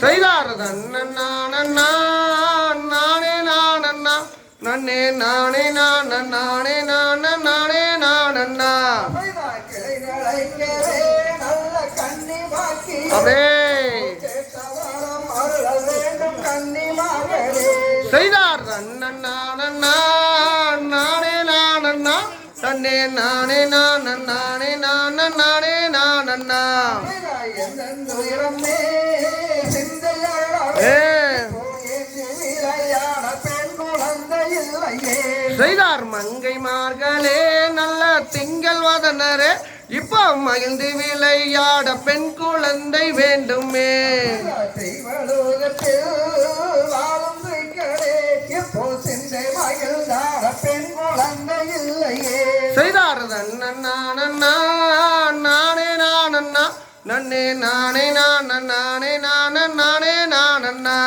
செய்தார் தன்னே நானே நானண்ணா நன்னே நானே நானே நானே நானே நானண்ணா அவே செய்தார் தன்னே நானே நானண்ணா தன்னே நானே நானே நானே நானே நானண்ணா செய்தார் மங்கைமார்களே நல்ல திங்கள் வதனரே இப்போ மகிழ்ந்து விளையாட பெண் குழந்தை வேண்டுமே செய்தார் தன்னே நானே நானண்ணா நன்னே நானே நானே நானே நானே நானே நானண்ணா